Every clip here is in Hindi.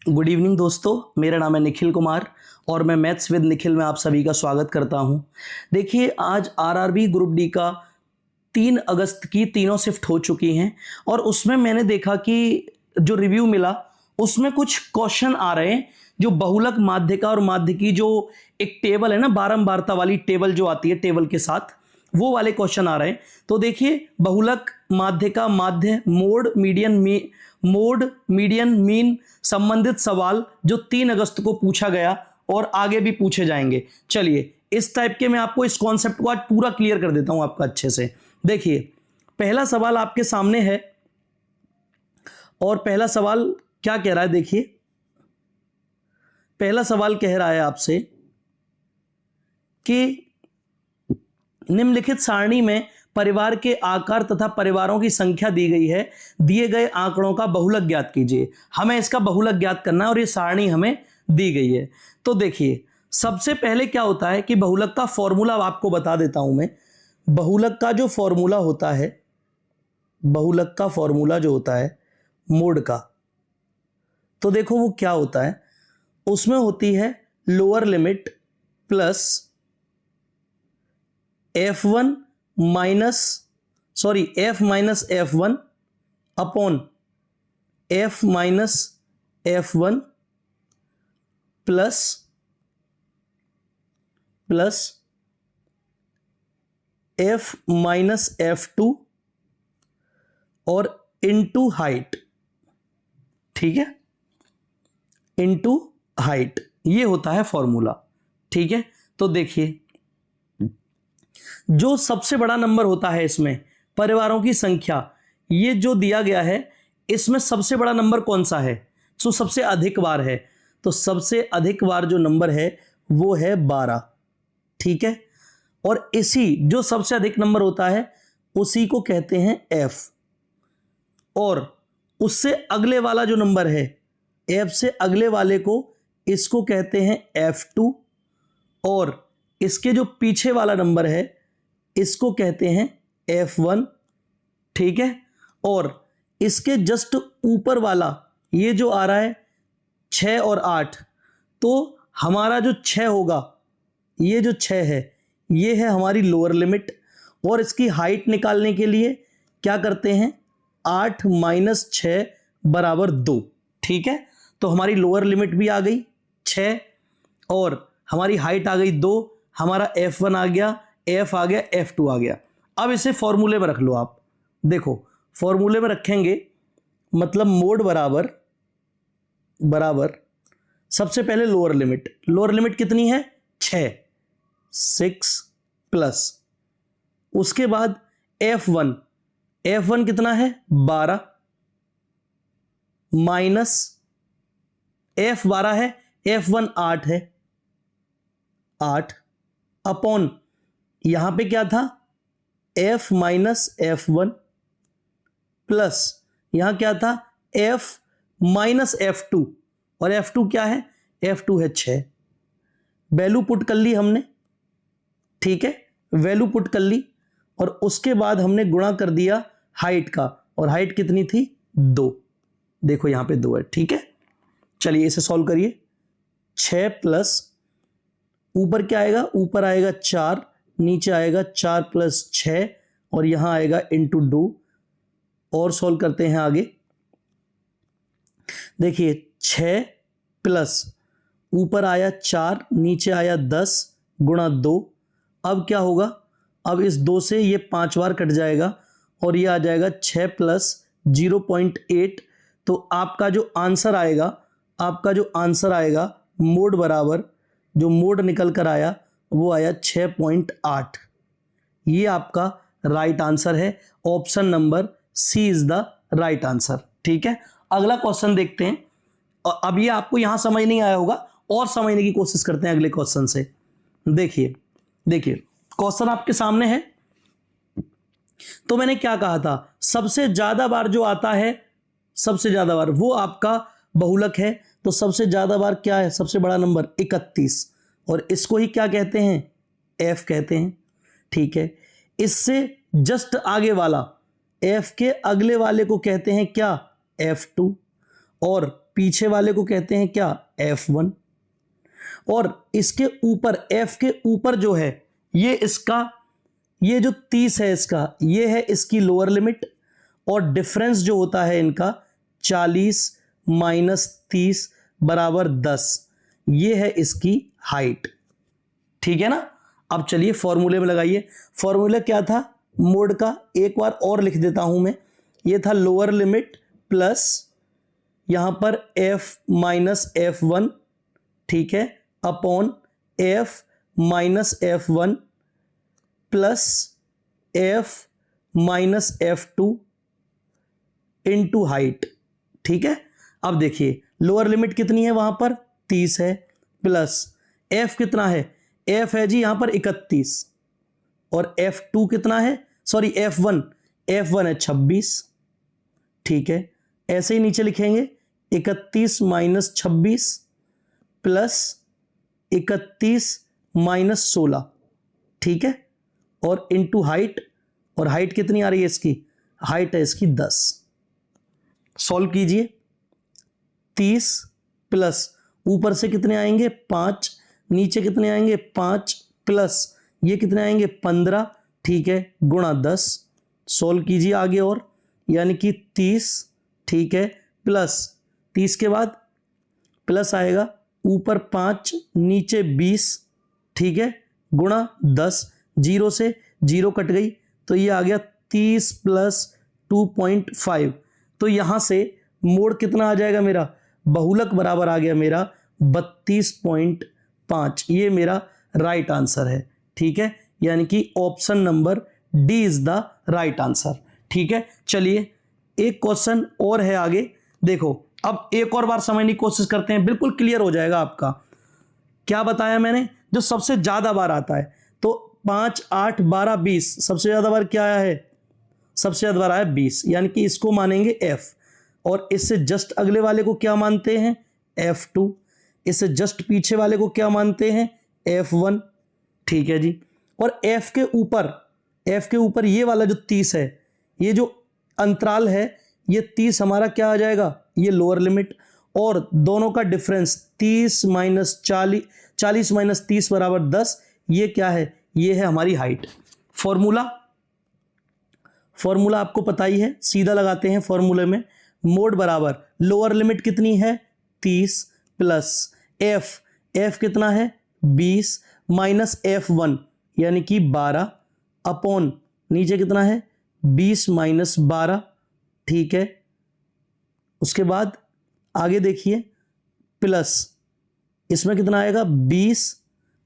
गुड इवनिंग दोस्तों, मेरा नाम है निखिल कुमार और मैं मैथ्स विद निखिल में आप सभी का स्वागत करता हूं। देखिए, आज आरआरबी ग्रुप डी का 3 अगस्त की तीनों शिफ्ट हो चुकी हैं और उसमें मैंने देखा कि जो रिव्यू मिला उसमें कुछ क्वेश्चन आ रहे हैं जो बहुलक, माध्यिका और माध्य की जो एक टेबल है ना, बारंबारता वाली टेबल जो आती है टेबल के साथ, वो वाले क्वेश्चन आ रहे हैं। तो देखिए, बहुलक, माध्यिका, माध्य, मोड, मीडियन, मीन संबंधित सवाल जो 3 अगस्त को पूछा गया और आगे भी पूछे जाएंगे। चलिए, इस टाइप के मैं आपको इस कॉन्सेप्ट को आज पूरा क्लियर कर देता हूं आपका अच्छे से। देखिए, पहला सवाल आपके सामने है और पहला सवाल क्या कह रहा है, देखिए पहला सवाल कह रहा है आपसे कि निम्नलिखित सारणी में परिवार के आकार तथा परिवारों की संख्या दी गई है, दिए गए आंकड़ों का बहुलक ज्ञात कीजिए। हमें इसका बहुलक ज्ञात करना है और ये सारणी हमें दी गई है। तो देखिए, सबसे पहले क्या होता है कि बहुलक का फॉर्मूला आपको बता देता हूं मैं। बहुलक का जो फॉर्मूला होता है, बहुलक का फॉर्मूला जो होता है मोड का, तो देखो वो क्या होता है। उसमें होती है lower limit plus F minus F one upon F minus F one plus F minus F two और इनटू हाइट। ठीक है, इनटू हाइट, ये होता है फॉर्मूला। ठीक है, तो देखिए, जो सबसे बड़ा नंबर होता है इसमें परिवारों की संख्या, ये जो दिया गया है, इसमें सबसे बड़ा नंबर कौन सा है? जो सबसे अधिक बार है, तो सबसे अधिक बार जो नंबर है वो है 12। ठीक है, और इसी जो सबसे अधिक नंबर होता है उसी को कहते हैं f, और उससे अगले वाला जो नंबर है, f से अगले वाले को, इसको कहते हैं f2, और इसके जो पीछे वाला नंबर है इसको कहते हैं f1। ठीक है, और इसके जस्ट ऊपर वाला ये जो आ रहा है 6 और 8, तो हमारा जो 6 होगा, ये जो 6 है ये है हमारी लोअर लिमिट, और इसकी हाइट निकालने के लिए क्या करते हैं, 8 माइनस 6 बराबर 2। ठीक है, तो हमारी लोअर लिमिट भी आ गई 6 और हमारी हाइट आ गई 2, हमारा f1 आ गया, f आ गया, f2 आ गया। अब इसे फॉर्मूले में रख लो आप। देखो, फॉर्मूले में रखेंगे मतलब मोड बराबर सबसे पहले लोअर लिमिट कितनी है, 6 प्लस, उसके बाद f1 कितना है, 12 माइनस f 12 है, f1 8 है, 8 अपॉन यहां पे क्या था, f माइनस f1 प्लस यहां क्या था, f माइनस f2, और f2 क्या है, f2 है 6। वैल्यू पुट कर ली हमने। ठीक है, वैल्यू पुट कर ली और उसके बाद हमने गुणा कर दिया हाइट का, और हाइट कितनी थी, 2। देखो यहां पे 2 है। ठीक है, चलिए इसे सॉल्व करिए। 6 प्लस ऊपर क्या आएगा, ऊपर आएगा 4, नीचे आएगा 4 प्लस 6 और यहां आएगा इंटू 2। और सॉल्व करते हैं आगे। देखिए, 6 प्लस ऊपर आया 4, नीचे आया 10 गुणा 2। अब क्या होगा, अब इस 2 से ये 5 बार कट जाएगा और ये आ जाएगा 6 प्लस 0.8। तो आपका जो आंसर आएगा मोड बराबर, जो मोड निकल कर आया वो आया 6.8। ये आपका राइट आंसर है। Option number C is the right answer. ठीक है, अगला क्वेश्चन देखते हैं। अब ये आपको यहां समझ नहीं आया होगा और समझने की कोशिश करते हैं अगले क्वेश्चन से। देखिए क्वेश्चन आपके सामने है। तो मैंने क्या कहा था, सबसे ज्यादा बार जो आता है, सबसे ज्यादा बार वो आपका बहुलक है। तो सबसे ज्यादा बार क्या है, सबसे बड़ा नंबर 31, और इसको ही क्या कहते हैं, f कहते हैं। ठीक है, इससे जस्ट आगे वाला f के अगले वाले को कहते हैं क्या, f2, और पीछे वाले को कहते हैं क्या, F1। और इसके ऊपर F के ऊपर जो है ये इसका, ये जो 30 है इसका, ये है इसकी लोअर लिमिट, और डिफरेंस जो होता है इनका 40 माइनस 30 बराबर 10, ये है इसकी हाइट। ठीक है ना। अब चलिए फॉर्मूले में लगाइए। फॉर्मूला क्या था मोड का, एक बार और लिख देता हूं मैं। ये था लोअर लिमिट प्लस यहां पर F माइनस F1, ठीक है, upon F minus F1 plus F minus F2 into height. ठीक है। अब देखिए लोअर लिमिट कितनी है वहां पर 30 है, प्लस F कितना है, F है जी यहां पर 31, और F2 कितना है, सॉरी F1 है 26। ठीक है, ऐसे ही नीचे लिखेंगे 31 माइनस 26 प्लस 31 माइनस 16, ठीक है, और इंटू हाइट। और हाइट कितनी आ रही है इसकी, हाइट है इसकी 10। सॉल्व कीजिए। 30 प्लस ऊपर से कितने आएंगे 5, नीचे कितने आएंगे 5, प्लस ये कितने आएंगे 15, ठीक है, गुणा 10। सॉल्व कीजिए आगे और, यानी कि 30, ठीक है, प्लस 30 के बाद प्लस आएगा, ऊपर 5 नीचे 20, ठीक है, गुणा 10। 0 से 0 कट गई तो ये आ गया 30 प्लस 2.5। तो यहां से मोड कितना आ जाएगा मेरा, बहुलक बराबर आ गया मेरा 32.5। ये मेरा राइट आंसर है। ठीक है, यानी कि option number D is the right answer. ठीक है, चलिए एक क्वेश्चन और है आगे। देखो अब एक और बार समझने की कोशिश करते हैं, बिल्कुल क्लियर हो जाएगा आपका। क्या बताया मैंने, जो सबसे ज्यादा बार आता है, तो 5, 8, 12, 20, सबसे ज्यादा बार क्या आया है, सबसे ज्यादा बार आया 20, यानी कि इसको मानेंगे F। और इससे जस्ट अगले वाले को क्या मानते हैं, F2। इससे जस्ट पीछे वाले को क्या मानते हैं, F1। ठीक है जी। और F के ऊपर ये वाला जो 30 है, ये जो अंतराल है, ये 30 हमारा क्या आ जाएगा, ये लोअर लिमिट, और दोनों का डिफरेंस 30 माइनस 40, 40 माइनस 30 बराबर 10, ये क्या है, ये है हमारी हाइट। फॉर्मूला आपको पता ही है, सीधा लगाते हैं फॉर्मूले में। मोड बराबर लोअर लिमिट कितनी है 30 प्लस F कितना है 20 माइनस F1 यानी कि 12 अपॉन नीचे कितना है 20 माइनस 12, ठीक है। उसके बाद आगे देखिए प्लस इसमें कितना आएगा 20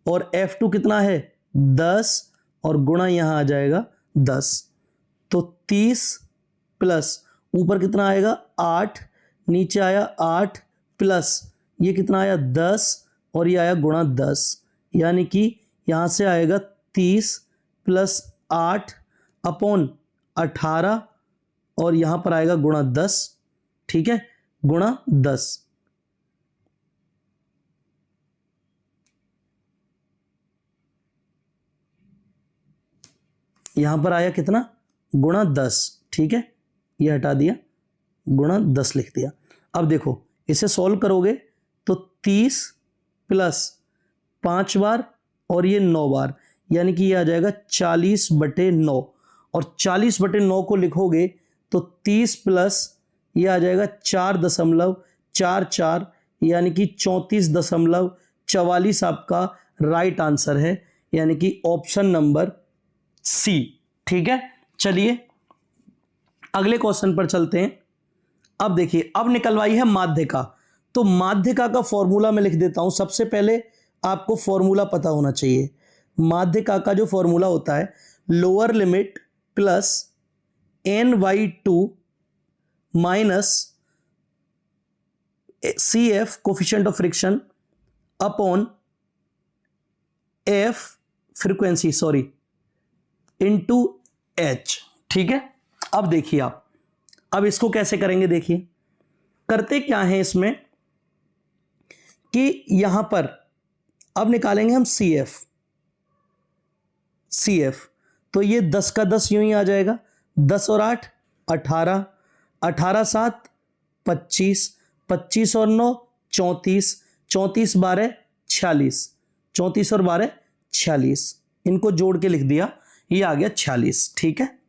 और F2 कितना है 10 और गुणा यहां आ जाएगा 10, तो 30 प्लस ऊपर कितना आएगा 8, नीचे आया 8 प्लस ये कितना आया 10 और ये आया गुणा 10, यानी कि यहां से आएगा 30 प्लस 8 अपॉन 18 और यहां पर आएगा गुणा 10, ठीक है, गुणा 10। यहां पर आया कितना गुणा 10, ठीक है, ये हटा दिया, गुणा 10 लिख दिया। अब देखो इसे सॉल्व करोगे तो 30 प्लस 5 बार और ये 9 बार, यानी कि ये आ जाएगा 40/9, और 40/9 को लिखोगे तो 30 प्लस ये आ जाएगा 4.44, यानी कि 34.44 आपका राइट आंसर है, यानी कि ऑप्शन नंबर सी। ठीक है, चलिए अगले क्वेश्चन पर चलते हैं। अब देखिए, अब निकलवाई है माध्यिका। तो माध्यिका का फॉर्मूला मैं लिख देता हूं। सबसे पहले आपको फॉर्मूला पता होना चाहिए। माध्यिका का जो फॉर्मूला होता है lower limit plus ny2 minus CF coefficient of friction upon F frequency into H। ठीक है, अब देखिए आप, अब इसको कैसे करेंगे, देखिए करते क्या है इसमें कि यहां पर अब निकालेंगे हम CF। तो ये 10 का 10 यूं ही आ जाएगा, 10 और 8 18, 18 7 25, 25 और 9 34, 34 12 46, 34 और 12 46, इनको जोड़ के लिख दिया, ये आ गया 46। ठीक है,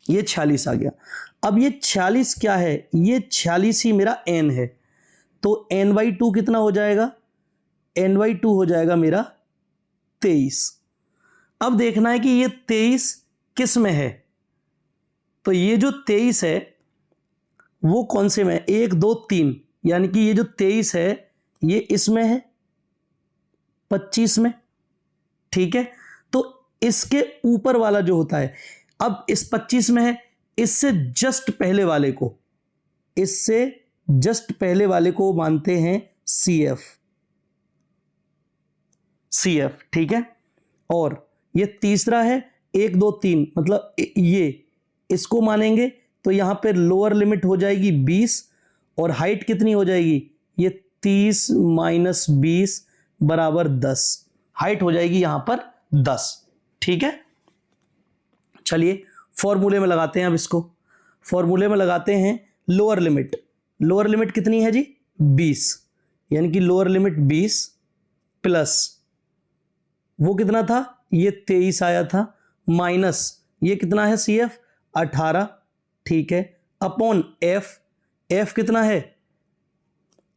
ये 46 आ गया। अब ये 46 क्या है, ये 46 ही मेरा n है, तो n/2 कितना हो जाएगा, n/2 हो जाएगा मेरा 23। अब देखना है कि ये 23 किस में है, तो ये जो 23 है वो कौन से में, 1 2 3, यानी कि ये जो 23 है ये इसमें है, 25 में। ठीक है, तो इसके ऊपर वाला जो होता है, अब इस 25 में है, इससे जस्ट पहले वाले को, इससे जस्ट पहले वाले को मानते हैं CF। ठीक है, और ये तीसरा है 1 2 3, मतलब ये इसको मानेंगे तो यहां पे लोअर लिमिट हो जाएगी 20 और हाइट कितनी हो जाएगी, ये 30 - 20 बराबर 10, हाइट हो जाएगी यहां पर 10। ठीक है, चलिए फॉर्मूले में लगाते हैं। अब इसको फॉर्मूले में लगाते हैं, लोअर लिमिट कितनी है जी, 20, यानी कि लोअर लिमिट 20 प्लस वो कितना था, ये 23 आया था, माइनस ये कितना है CF 18। ठीक है, अपॉन F कितना है,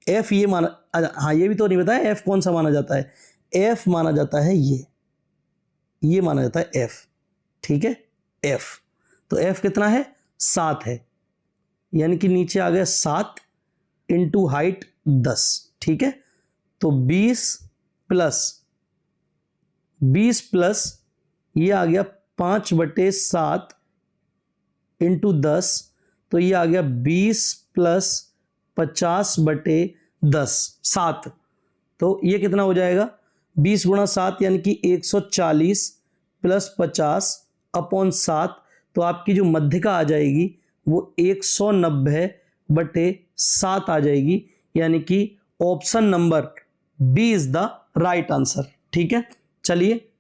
F ये माना, हाँ ये भी तो नहीं बताया F कौन सा माना जाता है, F माना जाता है ये माना जाता है F। ठीक है, F, तो F कितना है, 7 है, यानी कि नीचे आ गया 7 इंटू हाइट 10। ठीक है, तो 20 प्लस ये आ गया 5/7 इंटू 10, तो ये आ गया 20 प्लस 50/10, 7। तो ये कितना हो जाएगा, 20 × 7 यानी कि 140 प्लस 50 अपॉन 7, तो आपकी जो मध्यिका आ जाएगी वो 190/7 आ जाएगी, यानी कि option number B is the right answer. ठीक है, चलिए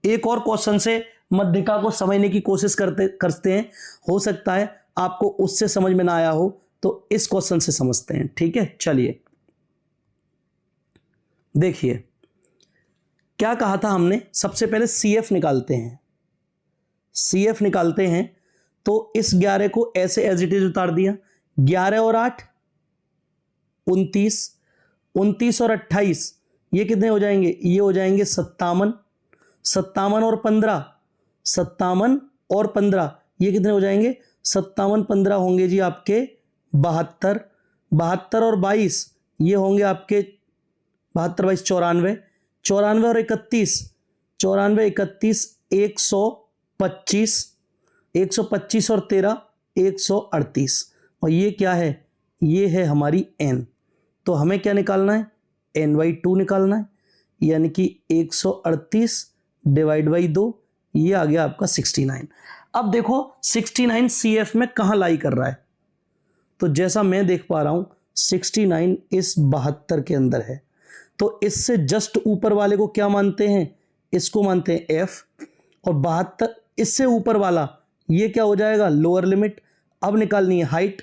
एक और क्वेश्चन से मध्यिका को समझने की कोशिश करते हैं, हो सकता है आपको उससे समझ में ना आया हो, तो इस क्वेश्चन से समझते हैं। ठीक है, चलिए देखिए क्या कहा था हमने, सबसे पहले CF निकालते हैं, तो इस 11 को ऐसे एज इट इज उतार दिया, 11 और 8 29, 29 और 28 ये कितने हो जाएंगे, ये हो जाएंगे 57, 57 और 15, 57 और 15 ये कितने हो जाएंगे, 57 15 होंगे जी आपके 72, 72 और 22 ये होंगे आपके 72 22 94, 94 और 31, 94 31 125, 125 और 13 138, और ये क्या है, ये है हमारी n। तो हमें क्या निकालना है, n/2 निकालना है, यानी कि 138 डिवाइड बाई 2, ये आ गया आपका 69। अब देखो 69 CF में कहाँ लाई कर रहा है, तो जैसा मैं देख पा रहा हूं 69 इस 72 के अंदर है, तो इससे जस्ट ऊपर वाले को क्या मानते हैं, इसको मानते हैं F, और 72 इससे ऊपर वाला ये क्या हो जाएगा, लोअर लिमिट। अब निकालनी है हाइट,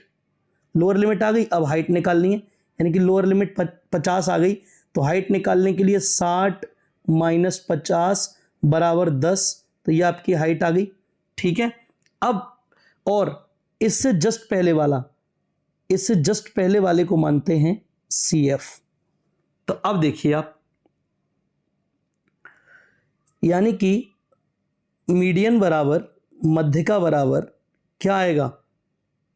लोअर लिमिट आ गई, अब हाइट निकालनी है, यानी कि लोअर लिमिट 50 आ गई, तो हाइट निकालने के लिए 60 - 50 बराबर 10, तो ये आपकी हाइट आ गई। ठीक है, अब और इससे जस्ट पहले वाले को मानते हैं CF। तो अब देखिए आप, यानी कि मीडियन बराबर मध्यिका बराबर क्या आएगा,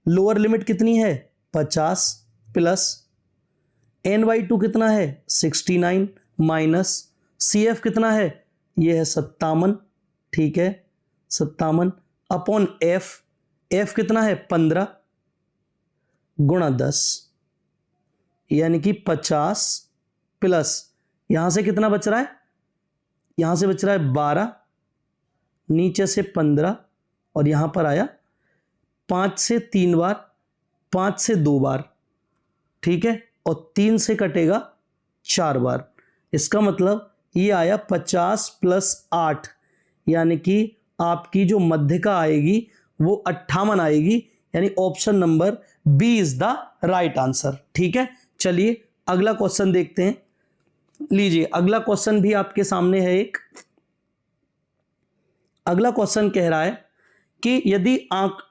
लोअर लिमिट कितनी है 50 प्लस n/2 कितना है 69 माइनस CF कितना है, ये है 57। ठीक है, 57 अपॉन F कितना है 15 गुणा 10, यानी कि 50 प्लस यहां से कितना बच रहा है, यहां से बच रहा है 12, नीचे से 15, और यहां पर आया 5 से 3 बार, 5 से 2 बार। ठीक है, और 3 से कटेगा 4 बार, इसका मतलब ये आया 50 + 8, यानी कि आपकी जो मध्यिका आएगी वो 58 आएगी, यानी option number B is the right answer. ठीक है, चलिए अगला क्वेश्चन देखते हैं। लीजिए अगला क्वेश्चन भी आपके सामने है एक। अगला क्वेश्चन कह रहा है कि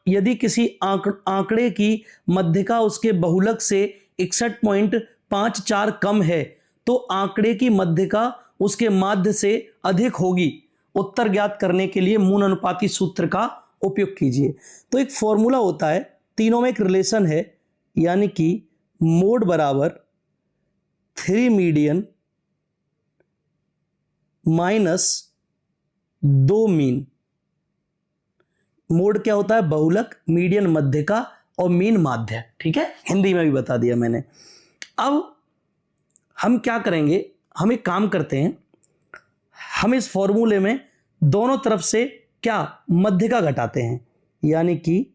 यदि किसी आंकड़े की मध्यिका उसके बहुलक से 61.54 कम है तो आंकड़े की मध्यिका उसके माध्य से अधिक होगी। उत्तर ज्ञात करने के लिए मूल अनुपाती सूत्र का उपयोग कीजिए। तो एक फॉर्मूला होता है, तीनों में एक रिलेशन है, यानी कि मोड बराबर 3 मीडियन माइनस 2 मीन। मोड क्या होता है? बहुलक, मीडियन मध्यिका और मीन माध्य। ठीक है, हिंदी में भी बता दिया मैंने। अब हम क्या करेंगे, हम एक काम करते हैं, हम इस फॉर्मूले में दोनों तरफ से क्या मध्यिका घटाते हैं, यानी कि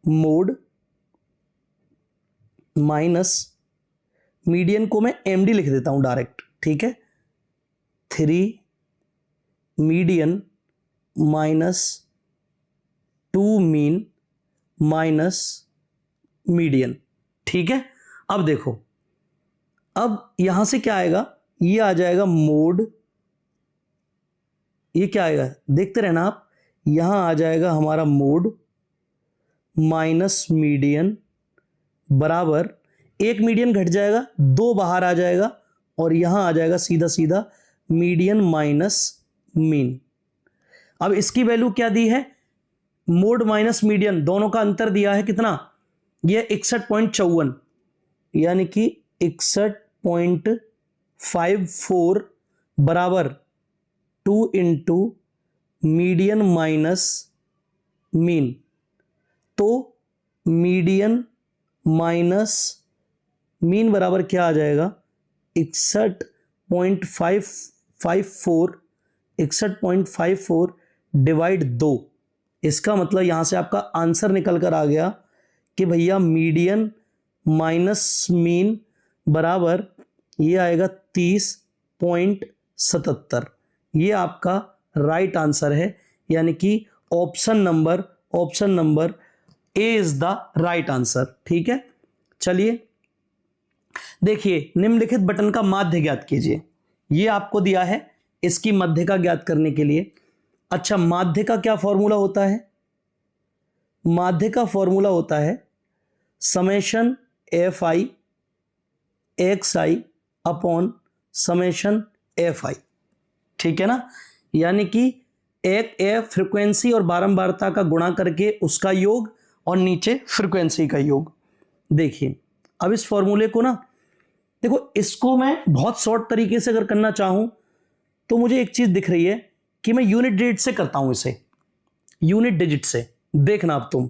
मोड माइनस मीडियन को मैं एमडी लिख देता हूं डायरेक्ट। ठीक है, 3 median minus 2 mean minus median. ठीक है, अब देखो, अब यहां से क्या आएगा, ये आ जाएगा मोड, ये क्या आएगा देखते रहना आप, यहां आ जाएगा हमारा मोड माइनस मीडियन बराबर, एक मीडियन घट जाएगा, 2 बाहर आ जाएगा और यहां आ जाएगा सीधा सीधा मीडियन माइनस मीन। अब इसकी वैल्यू क्या दी है, मोड माइनस मीडियन दोनों का अंतर दिया है कितना, यह 61.54, यानी कि 61.54 बराबर 2 इंटू मीडियन माइनस मीन। तो मीडियन माइनस मीन बराबर क्या आ जाएगा, 61.54 डिवाइड 2। इसका मतलब यहां से आपका आंसर निकल कर आ गया कि भैया मीडियन माइनस मीन बराबर ये आएगा 30.77। ये आपका राइट आंसर है, यानी कि option number A is the right answer. ठीक है, चलिए देखिए, निम्नलिखित बटन का माध्य ज्ञात कीजिए। ये आपको दिया है, इसकी मध्यिका ज्ञात करने के लिए। अच्छा, माध्य का क्या फॉर्मूला होता है? माध्य का फॉर्मूला होता है summation F I x I upon summation F I. ठीक है ना, यानी कि एक एफ फ्रीक्वेंसी और बारंबारता का गुणा करके उसका योग और नीचे फ्रीक्वेंसी का योग। देखिए अब इस फॉर्मूले को ना, देखो इसको मैं बहुत शॉर्ट तरीके से अगर करना चाहूं तो मुझे एक चीज दिख रही है कि मैं यूनिट डिजिट से करता हूं इसे, यूनिट डिजिट से। देखना अब तुम,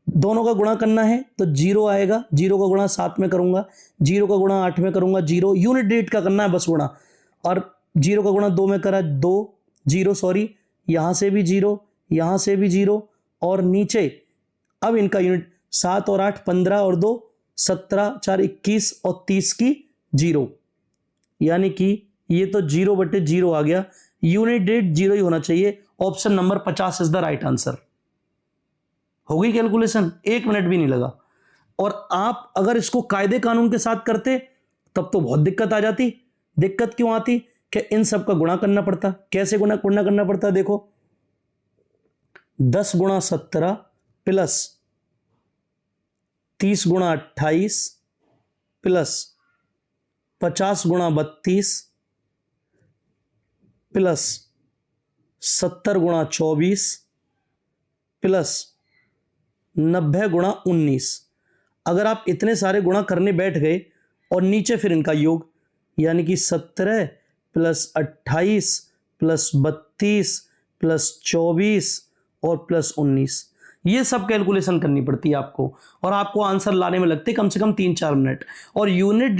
दोनों का गुणा करना है तो 0 आएगा, 0 का गुणा 7 में करूंगा, 0 का गुणा 8 में करूंगा, 0 यूनिट डिजिट का करना है बस गुणा, और 0 का गुणा 2 में करा 2 0 सॉरी, यहां से भी 0, यहां से भी 0 और नीचे अब इनका यूनिट 7 और 8 15 और 2 17 4 21 और 30 की 0, यानी कि ये तो 0/0 आ गया। यूनिट डिजिट 0 ही होना चाहिए। Option number 50 is the right answer. हो गई कैलकुलेशन, 1 मिनट भी नहीं लगा। और आप अगर इसको कायदे कानून के साथ करते तब तो बहुत दिक्कत आ जाती। दिक्कत क्यों आती कि इन सब का गुणा करना पड़ता। कैसे गुणा करना पड़ता, देखो 10 गुणा 17 प्लस 30 गुणा 28 प्लस 50 गुणा 32 प्लस 70 गुणा 24 प्लस 90 गुणा 19। अगर आप इतने सारे गुणा करने बैठ गए और नीचे फिर इनका योग, यानी कि 17 प्लस 28 प्लस 32 प्लस 24 और प्लस 19, ये सब कैलकुलेशन करनी पड़ती है आपको, और आपको आंसर लाने में लगते कम से कम 3-4 मिनट। और यूनिट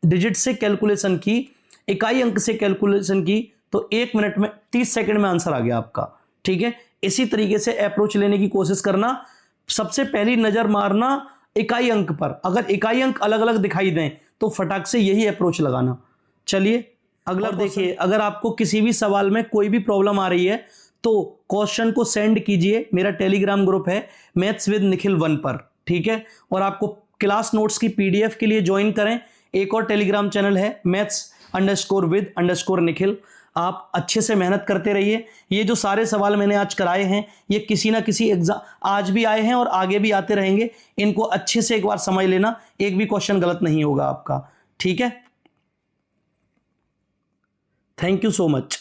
डिजिट से कैलकुलेशन की, इकाई अंक से कैलकुलेशन की, तो 1 मिनट में 30 सेकंड में आंसर आ गया आपका। ठीक है, इसी तरीके से अप्रोच लेने की कोशिश करना। सबसे पहली नजर मारना इकाई अंक पर, अगर इकाई अंक अलग अलग दिखाई दें तो फटाक से यही अप्रोच लगाना। चलिए अगला देखिए, अगर आपको किसी भी सवाल में कोई भी प्रॉब्लम आ रही है तो क्वेश्चन को सेंड कीजिए, मेरा टेलीग्राम ग्रुप है मैथ्स विद निखिल 1 पर, ठीक है। और आपको क्लास नोट्स की पीडीएफ के लिए ज्वाइन करें, एक और टेलीग्राम चैनल है maths_with_निखिल। आप अच्छे से मेहनत करते रहिए। ये जो सारे सवाल मैंने आज कराए हैं ये किसी ना किसी एग्जाम आज भी आए हैं और आगे भी आते रहेंगे, इनको अच्छे से एक बार समझ लेना, एक भी क्वेश्चन गलत नहीं होगा आपका, ठीक है। Thank you so much.